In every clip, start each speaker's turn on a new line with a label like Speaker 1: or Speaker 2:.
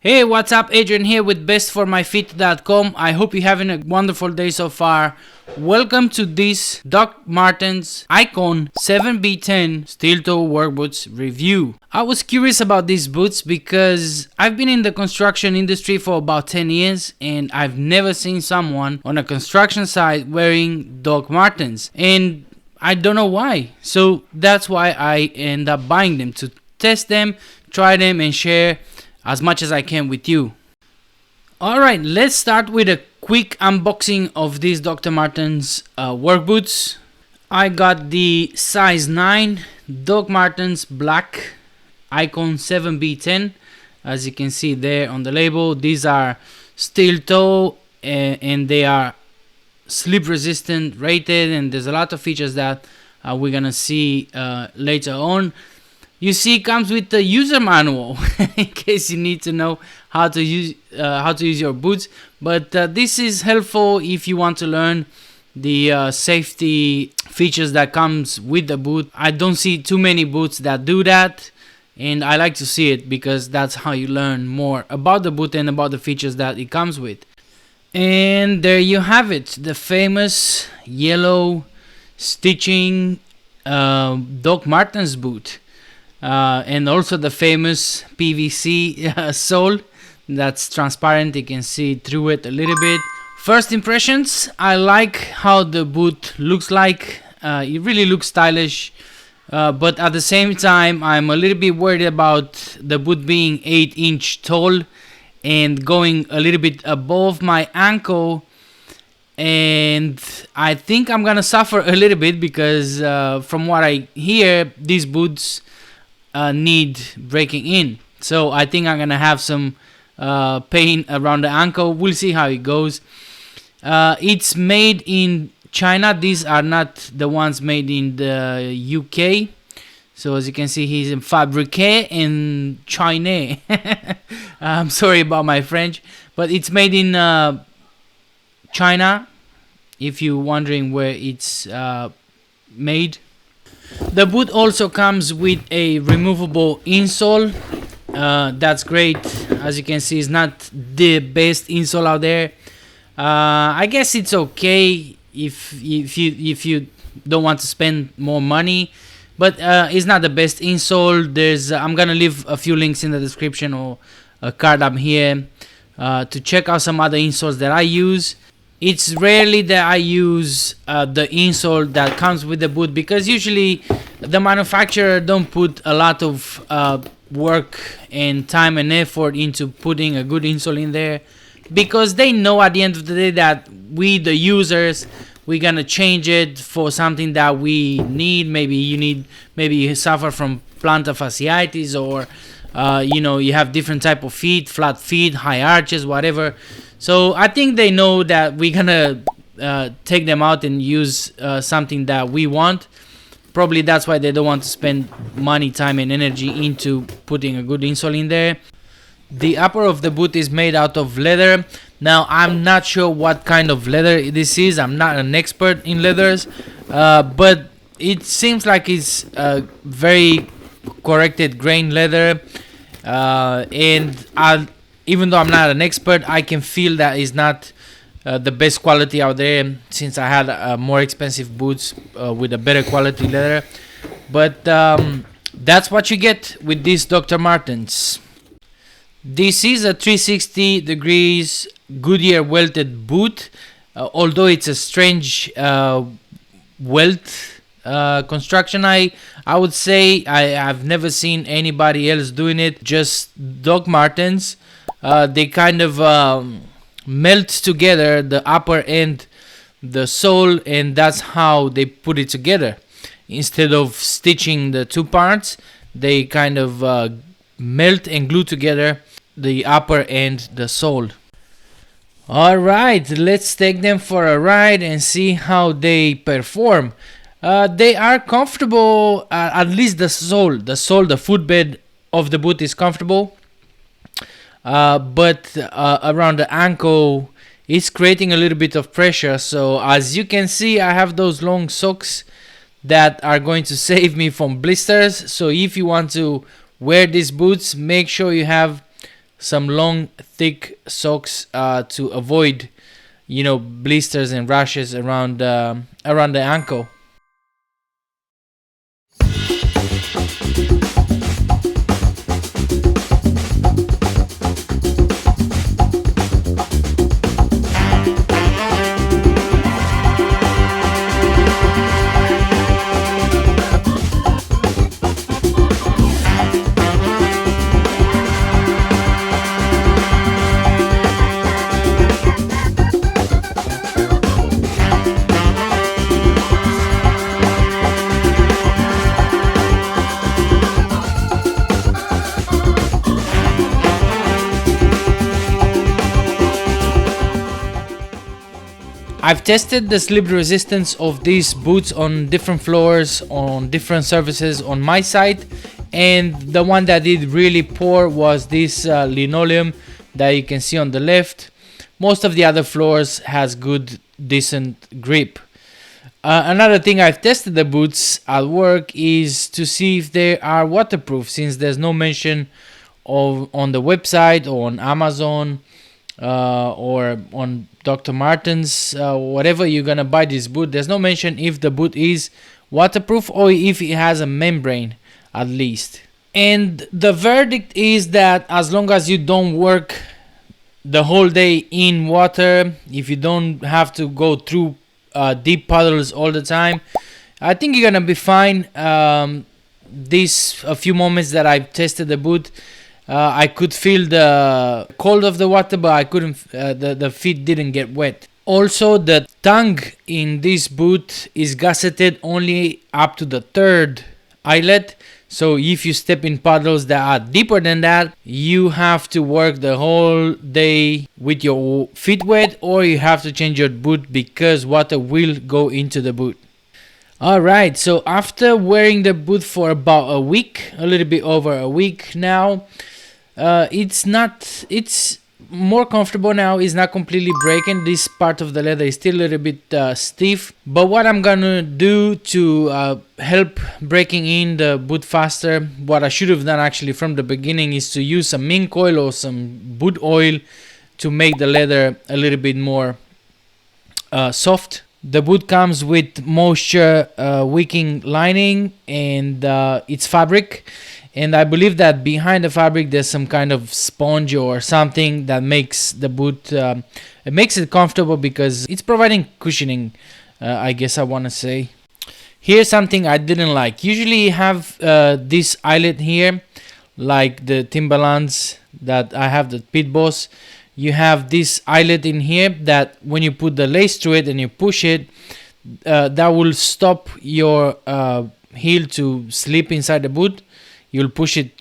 Speaker 1: Hey, what's up? Adrian here with bestformyfeet.com. I hope you're having a wonderful day so far. Welcome to this Doc Martens Icon 7B10 steel toe work boots review. I was curious about these boots because I've been in the construction industry for about 10 years and I've never seen someone on a construction site wearing Doc Martens, and I don't know why. So that's why I end up buying them, to test them, try them, and share as much as I can with you. Alright, let's start with a quick unboxing of these Dr. Martens work boots. I got the size 9 Doc Martens Black Icon 7B10. As you can see there on the label, these are steel toe and they are slip resistant rated, and there's a lot of features that we're gonna see later on. You see, it comes with the user manual in case you need to know how to use your boots. But this is helpful if you want to learn the safety features that comes with the boot. I don't see too many boots that do that, and I like to see it because that's how you learn more about the boot and about the features that it comes with. And there you have it, the famous yellow stitching Doc Martens boot. And also the famous PVC sole that's transparent. You can see through it a little bit. First impressions, I like how the boot looks like. It really looks stylish, but at the same time I'm a little bit worried about the boot being 8-inch tall and going a little bit above my ankle, and I think I'm gonna suffer a little bit because from what I hear, these boots need breaking in. So I think I'm gonna have some pain around the ankle. We'll see how it goes. It's made in China. These are not the ones made in the UK. So as you can see, he's in fabriqué in China. I'm sorry about my French, but it's made in China, if you're wondering where it's made. The boot also comes with a removable insole. That's great. As you can see, it's not the best insole out there. I guess it's okay if you don't want to spend more money, but it's not the best insole. I'm gonna leave a few links in the description or a card up here to check out some other insoles that I use. It's rarely that I use the insole that comes with the boot, because usually the manufacturer don't put a lot of work and time and effort into putting a good insole in there, because they know at the end of the day that we, the users, we're gonna change it for something that we need. Maybe you suffer from plantar fasciitis, or you have different type of feet, flat feet, high arches, whatever. So I think they know that we're gonna take them out and use something that we want. Probably that's why they don't want to spend money, time, and energy into putting a good insole in there. The upper of the boot is made out of leather. Now I'm not sure what kind of leather this is. I'm not an expert in leathers, but it seems like it's very corrected grain leather, and even though I'm not an expert, I can feel that it's not the best quality out there, since I had more expensive boots with a better quality leather. But that's what you get with these Dr. Martens. This is a 360 degrees Goodyear welted boot, although it's a strange welt construction. I would say I've never seen anybody else doing it, just Doc Martens. They kind of melt together the upper and the sole, and that's how they put it together. Instead of stitching the two parts, they kind of melt and glue together the upper and the sole. Alright, let's take them for a ride and see how they perform. They are comfortable, at least the sole, the footbed of the boot is comfortable. But around the ankle, it's creating a little bit of pressure. So as you can see, I have those long socks that are going to save me from blisters. So if you want to wear these boots, make sure you have some long, thick socks to avoid, blisters and rashes around the ankle. I've tested the slip resistance of these boots on different floors, on different surfaces on my site, and the one that did really poor was this linoleum that you can see on the left. Most of the other floors has good, decent grip. Another thing, I've tested the boots at work is to see if they are waterproof, since there's no mention of on the website or on Amazon or on Dr. Martens, whatever you're gonna buy this boot, there's no mention if the boot is waterproof or if it has a membrane at least. And the verdict is that as long as you don't work the whole day in water, if you don't have to go through deep puddles all the time, I think you're gonna be fine. These a few moments that I've tested the boot, I could feel the cold of the water, but I couldn't. The feet didn't get wet. Also, the tongue in this boot is gusseted only up to the third eyelet. So if you step in puddles that are deeper than that, you have to work the whole day with your feet wet, or you have to change your boot because water will go into the boot. Alright, so after wearing the boot for about a week, a little bit over a week now, it's more comfortable now. It's not completely breaking. This part of the leather is still a little bit stiff, but what I'm gonna do to help breaking in the boot faster, what I should have done actually from the beginning, is to use some mink oil or some boot oil to make the leather a little bit more soft. The boot comes with moisture wicking lining and it's fabric. And I believe that behind the fabric there's some kind of sponge or something that makes the boot, it makes it comfortable because it's providing cushioning, I guess I want to say. Here's something I didn't like. Usually you have this eyelet here, like the Timberlands that I have, the Pit Boss. You have this eyelet in here that when you put the lace through it and you push it, that will stop your heel to slip inside the boot. You'll push it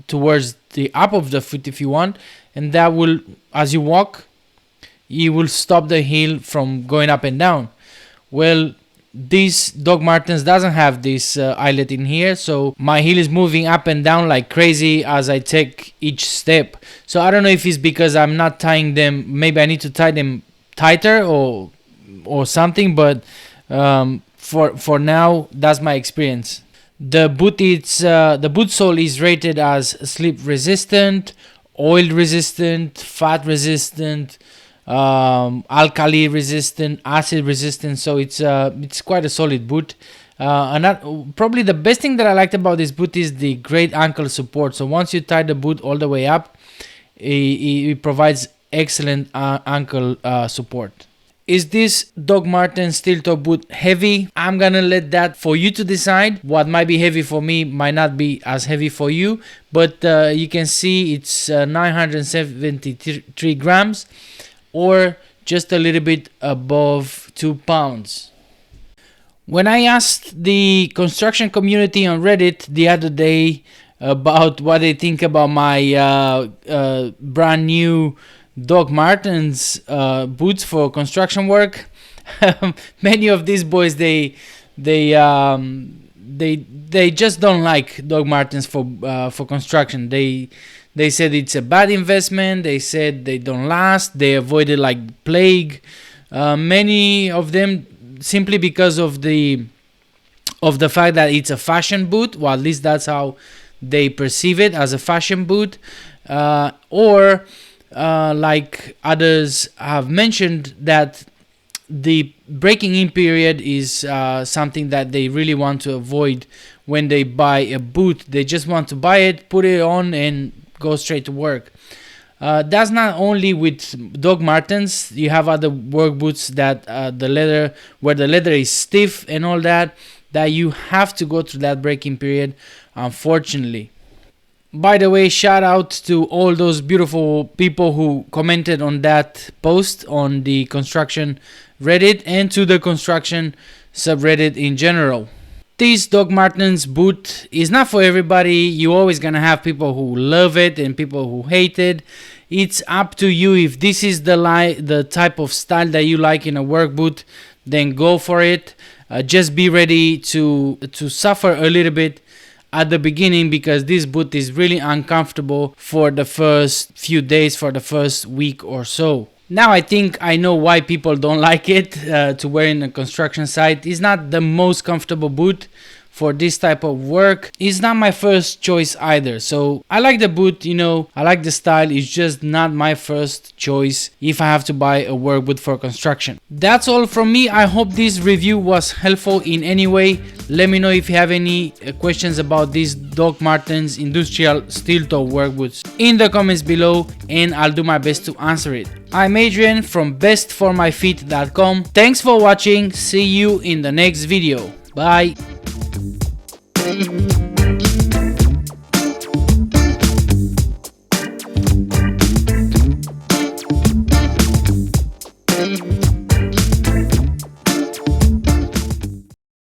Speaker 1: towards the up of the foot if you want, and that will, as you walk, you will stop the heel from going up and down. Well, this Doc Martens doesn't have this eyelet in here, so my heel is moving up and down like crazy as I take each step. So I don't know if it's because I'm not tying them. Maybe I need to tie them tighter or something. But for now, that's my experience. The boot the boot sole is rated as slip resistant, oil resistant, fat resistant, alkali resistant, acid resistant. So it's quite a solid boot. And probably the best thing that I liked about this boot is the great ankle support. So once you tie the boot all the way up, it provides excellent ankle support. Is this Doc Martens steel toe boot heavy? I'm gonna let that for you to decide. What might be heavy for me might not be as heavy for you, but you can see it's 973 grams, or just a little bit above 2 pounds. When I asked the construction community on Reddit the other day about what they think about my brand new Doc Martens boots for construction work, many of these boys they just don't like Doc Martens for construction. They said it's a bad investment. They said they don't last. They avoid it like plague. Many of them simply because of the fact that it's a fashion boot. Well, at least that's how they perceive it, as a fashion boot. or like others have mentioned, that the breaking in period is something that they really want to avoid when they buy a boot. They just want to buy it, put it on, and go straight to work. That's not only with Doc Martens. You have other work boots that the leather is stiff and all that you have to go through that breaking period, unfortunately. By the way, shout out to all those beautiful people who commented on that post on the construction Reddit and to the construction subreddit in general. This Doc Martens boot is not for everybody. You're always gonna have people who love it and people who hate it. It's up to you. If this is the type of style that you like in a work boot, then go for it. Just be ready to suffer a little bit at the beginning, because this boot is really uncomfortable for the first few days, for the first week or so. Now I think I know why people don't like it to wear in a construction site. It's not the most comfortable boot for this type of work. It's not my first choice either. So I like the boot, I like the style. It's just not my first choice if I have to buy a work boot for construction. That's all from me. I hope this review was helpful in any way. Let me know if you have any questions about these Doc Martens industrial steel toe work boots in the comments below, and I'll do my best to answer it. I'm Adrian from bestformyfeet.com. Thanks for watching. See you in the next video. Bye.